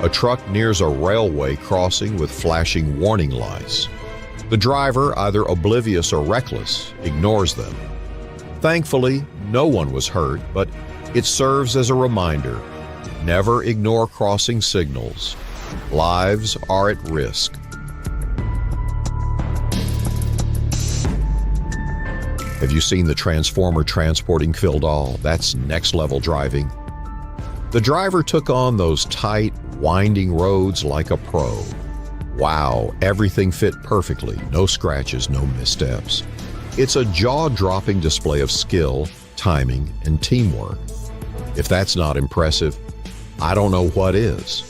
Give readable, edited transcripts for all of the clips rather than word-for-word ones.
A truck nears a railway crossing with flashing warning lights. The driver, either oblivious or reckless, ignores them. Thankfully, no one was hurt, but it serves as a reminder: never ignore crossing signals. Lives are at risk. Have you seen the Transformer transporting Kildall? That's next-level driving. The driver took on those tight, winding roads like a pro. Wow, everything fit perfectly. No scratches, no missteps. It's a jaw-dropping display of skill, timing, and teamwork. If that's not impressive, I don't know what is.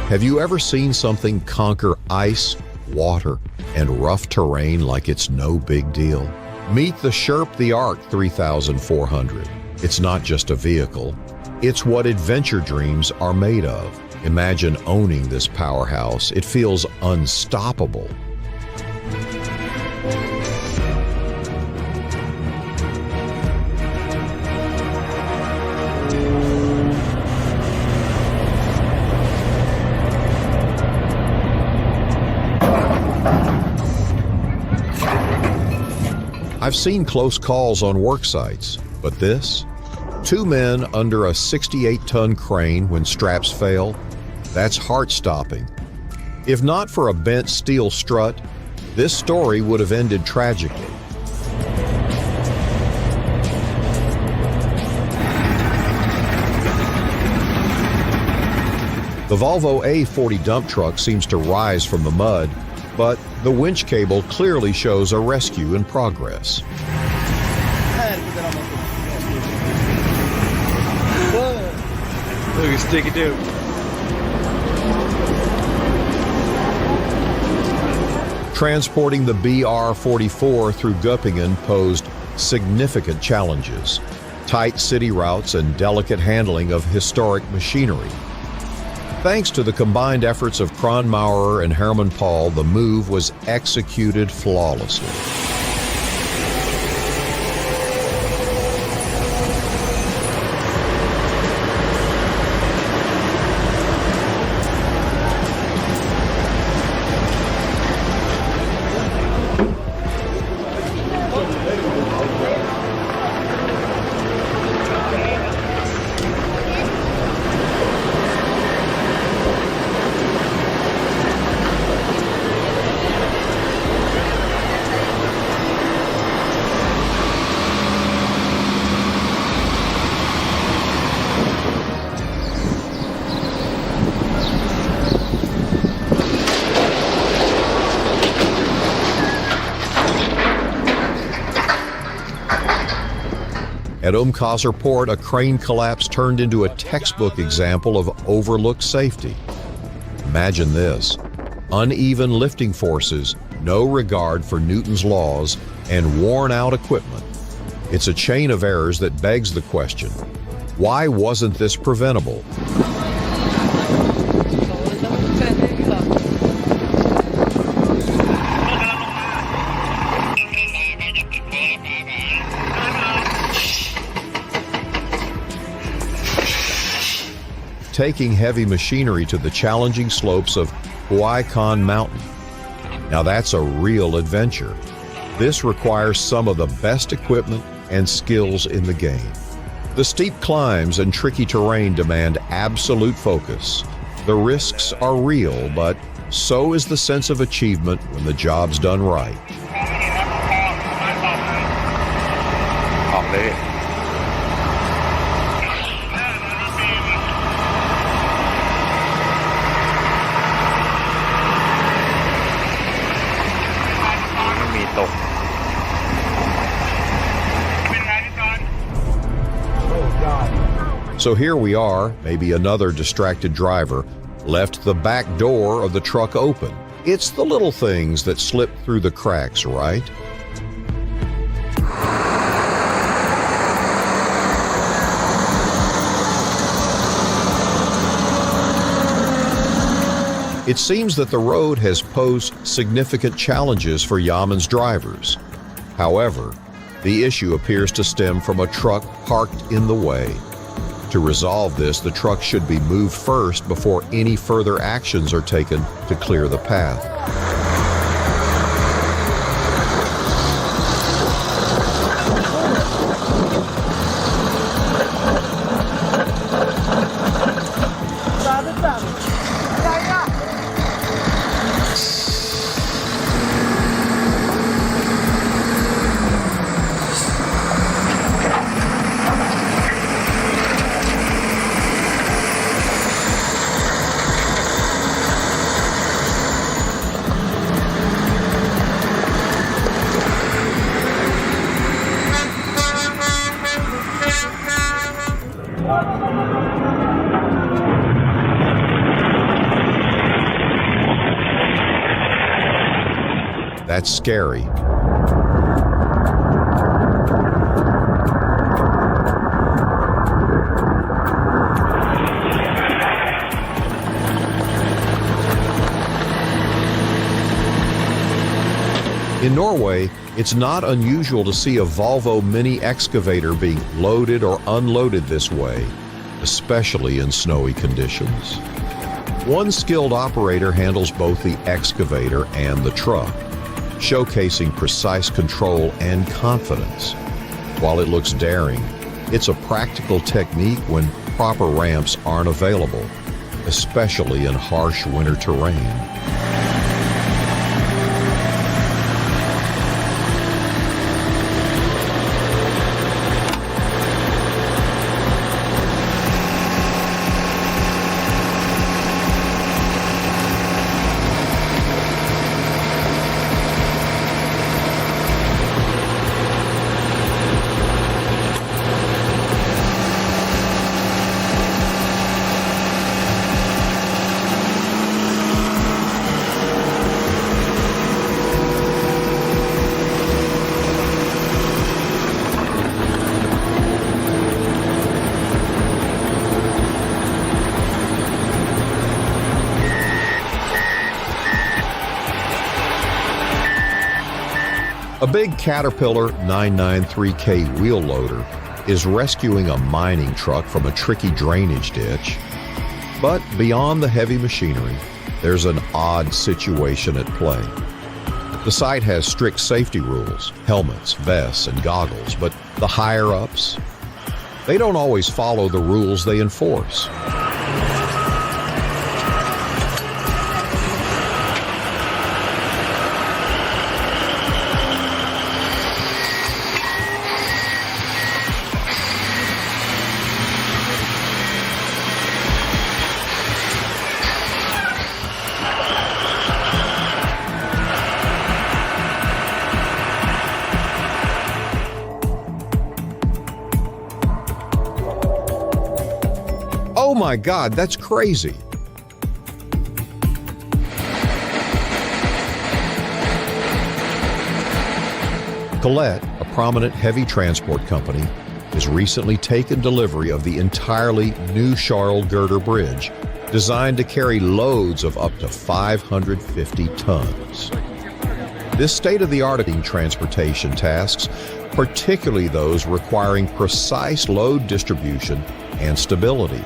Have you ever seen something conquer ice, water, and rough terrain like it's no big deal? Meet the Sherp the Arc 3400. It's not just a vehicle. It's what adventure dreams are made of. Imagine owning this powerhouse. It feels unstoppable. I've seen close calls on work sites, but this? 2 men under a 68-ton crane when straps fail? That's heart-stopping. If not for a bent steel strut, this story would have ended tragically. The Volvo A40 dump truck seems to rise from the mud, but the winch cable clearly shows a rescue in progress. Look at sticky dude. Transporting the BR-44 through Göppingen posed significant challenges: tight city routes and delicate handling of historic machinery. Thanks to the combined efforts of Kranmaurer and Hermann Paul, the move was executed flawlessly. At Umkasser Port, a crane collapse turned into a textbook example of overlooked safety. Imagine this: uneven lifting forces, no regard for Newton's laws, and worn-out equipment. It's a chain of errors that begs the question: why wasn't this preventable? Taking heavy machinery to the challenging slopes of Huaycan Mountain. Now that's a real adventure. This requires some of the best equipment and skills in the game. The steep climbs and tricky terrain demand absolute focus. The risks are real, but so is the sense of achievement when the job's done right. So here we are, maybe another distracted driver left the back door of the truck open. It's the little things that slip through the cracks, right? It seems that the road has posed significant challenges for Yaman's drivers. However, the issue appears to stem from a truck parked in the way. To resolve this, the truck should be moved first before any further actions are taken to clear the path. That's scary. In Norway, it's not unusual to see a Volvo mini excavator being loaded or unloaded this way, especially in snowy conditions. One skilled operator handles both the excavator and the truck, showcasing precise control and confidence. While it looks daring, it's a practical technique when proper ramps aren't available, especially in harsh winter terrain. A big Caterpillar 993K wheel loader is rescuing a mining truck from a tricky drainage ditch. But beyond the heavy machinery, there's an odd situation at play. The site has strict safety rules, helmets, vests, and goggles, but the higher-ups, they don't always follow the rules they enforce. Oh my God, that's crazy. Colette, a prominent heavy transport company, has recently taken delivery of the entirely new Charles Girder Bridge, designed to carry loads of up to 550 tons. This state-of-the-art transportation tasks, particularly those requiring precise load distribution and stability.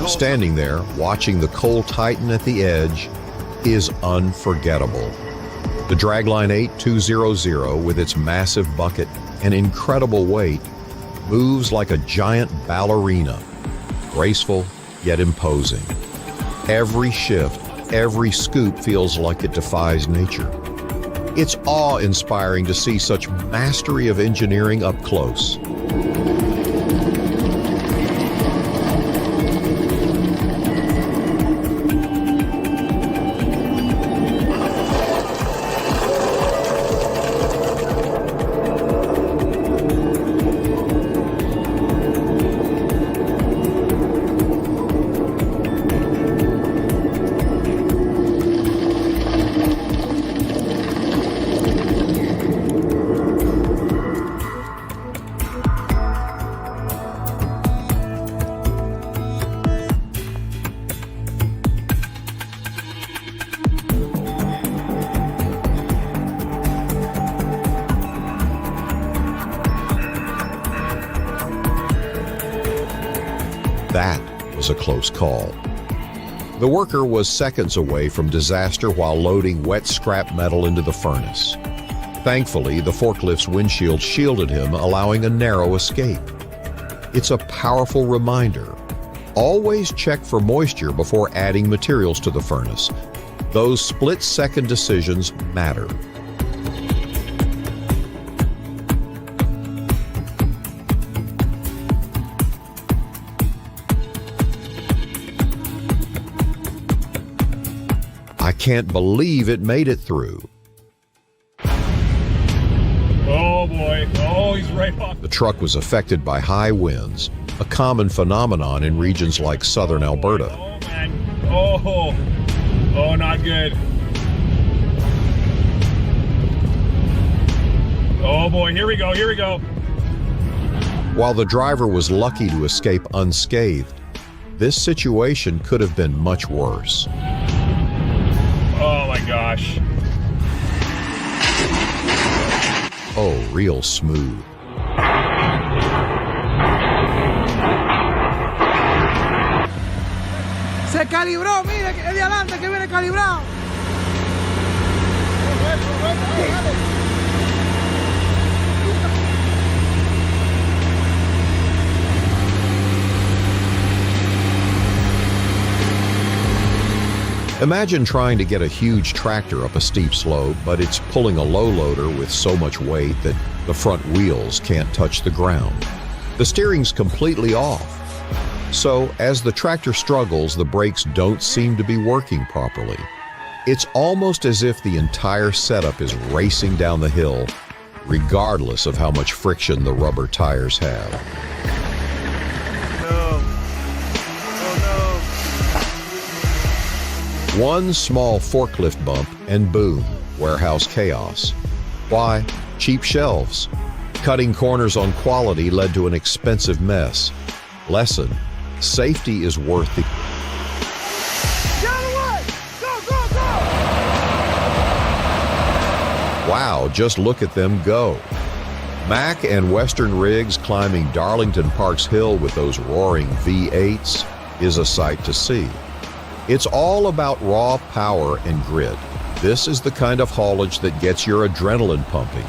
Standing there, watching the coal tighten at the edge, is unforgettable. The Dragline 8200, with its massive bucket and incredible weight, moves like a giant ballerina, graceful yet imposing. Every shift Every scoop feels like it defies nature. It's awe-inspiring to see such mastery of engineering up close. That was a close call. The worker was seconds away from disaster while loading wet scrap metal into the furnace. Thankfully, the forklift's windshield shielded him, allowing a narrow escape. It's a powerful reminder. Always check for moisture before adding materials to the furnace. Those split-second decisions matter. I can't believe it made it through. Oh boy. Oh, he's right off. The truck was affected by high winds, a common phenomenon in regions like southern Alberta. Oh man. Oh, not good. Oh boy, here we go. While the driver was lucky to escape unscathed, this situation could have been much worse. Oh my gosh. Oh, real smooth. Se calibró, mire, el de adelante que viene calibrado. Imagine trying to get a huge tractor up a steep slope, but it's pulling a low loader with so much weight that the front wheels can't touch the ground. The steering's completely off. So, as the tractor struggles, the brakes don't seem to be working properly. It's almost as if the entire setup is racing down the hill, regardless of how much friction the rubber tires have. One small forklift bump and boom, warehouse chaos. Why? Cheap shelves. Cutting corners on quality led to an expensive mess. Lesson: safety is worth the... Wow, just look at them go. Mack and Western rigs climbing Darlington Parks Hill with those roaring V8s is a sight to see. It's all about raw power and grit. This is the kind of haulage that gets your adrenaline pumping.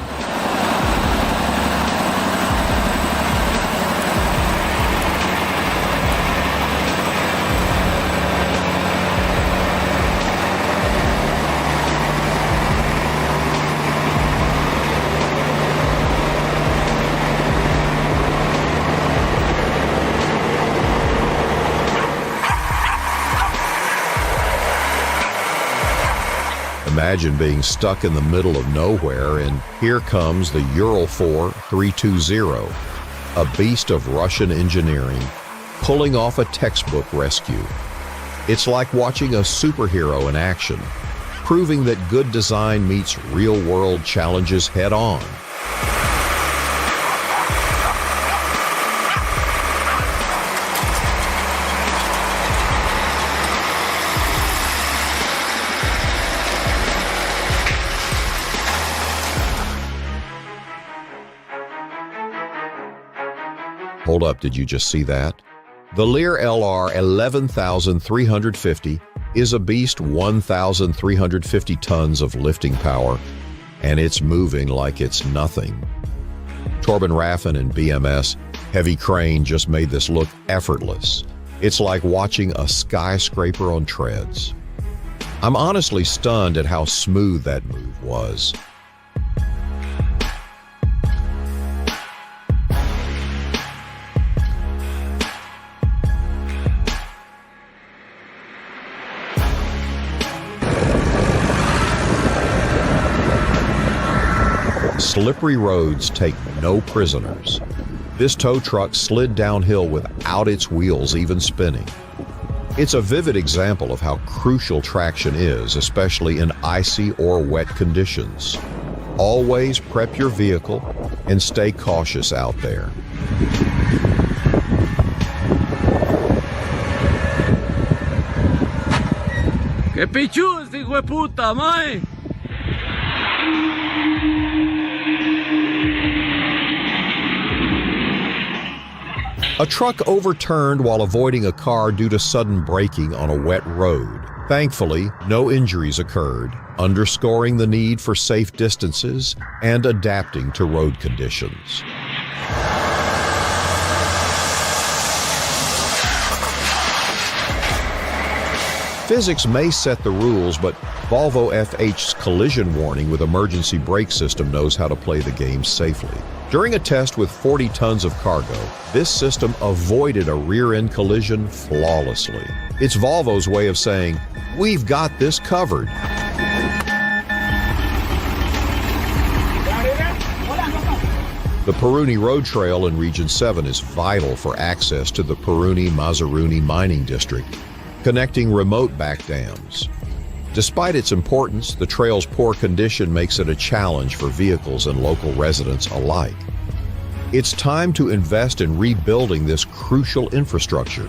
Imagine being stuck in the middle of nowhere, and here comes the Ural 4 320, a beast of Russian engineering, pulling off a textbook rescue. It's like watching a superhero in action, proving that good design meets real-world challenges head-on. Hold up, did you just see that? The Lear LR 11350 is a beast 1,350 tons of lifting power, and it's moving like it's nothing. Torben Raffin and BMS Heavy Crane just made this look effortless. It's like watching a skyscraper on treads. I'm honestly stunned at how smooth that move was. Slippery roads take no prisoners. This tow truck slid downhill without its wheels even spinning. It's a vivid example of how crucial traction is, especially in icy or wet conditions. Always prep your vehicle and stay cautious out there. ¡Qué pichudo este hijo de puta, mae! A truck overturned while avoiding a car due to sudden braking on a wet road. Thankfully, no injuries occurred, underscoring the need for safe distances and adapting to road conditions. Physics may set the rules, but Volvo FH's collision warning with emergency brake system knows how to play the game safely. During a test with 40 tons of cargo, this system avoided a rear-end collision flawlessly. It's Volvo's way of saying, "We've got this covered." The Peruni Road Trail in Region 7 is vital for access to the Peruni-Mazaruni mining district, connecting remote back dams. Despite its importance, the trail's poor condition makes it a challenge for vehicles and local residents alike. It's time to invest in rebuilding this crucial infrastructure.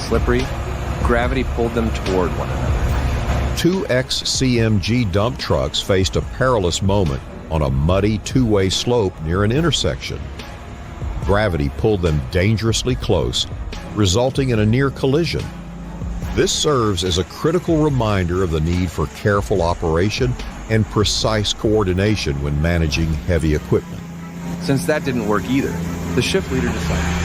Slippery, gravity pulled them toward one another. Two ex-CMG dump trucks faced a perilous moment on a muddy two-way slope near an intersection. Gravity pulled them dangerously close, resulting in a near collision. This serves as a critical reminder of the need for careful operation and precise coordination when managing heavy equipment. Since that didn't work either, the shift leader decided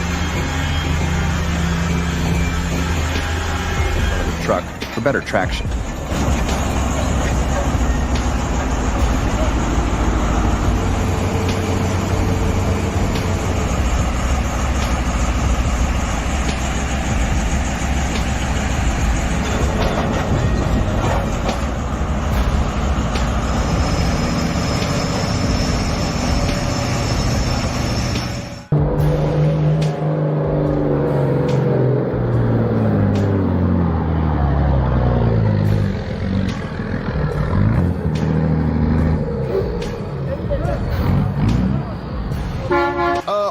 truck for better traction.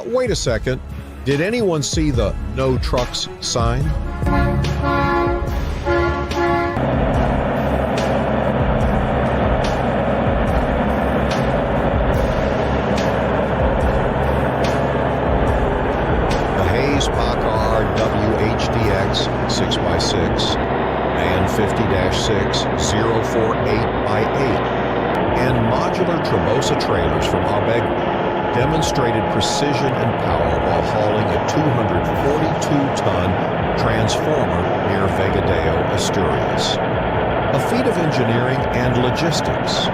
Wait a second. Did anyone see the "No Trucks" sign? The Hayes Packard WHDX 6x6 and 50-6 048x8 and modular Trabosa trailers from Aubegui demonstrated precision and power while hauling a 242-ton transformer near Vegadeo, Asturias. A feat of engineering and logistics.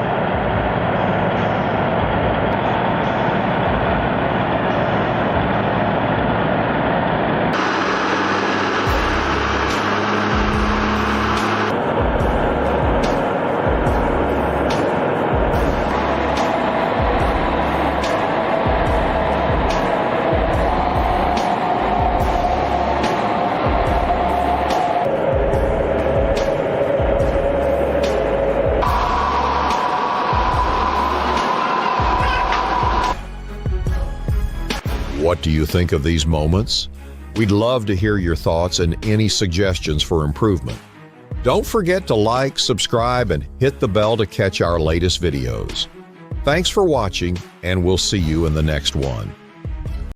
What do you think of these moments? We'd love to hear your thoughts and any suggestions for improvement. Don't forget to like, subscribe, and hit the bell to catch our latest videos. Thanks for watching, and we'll see you in the next one.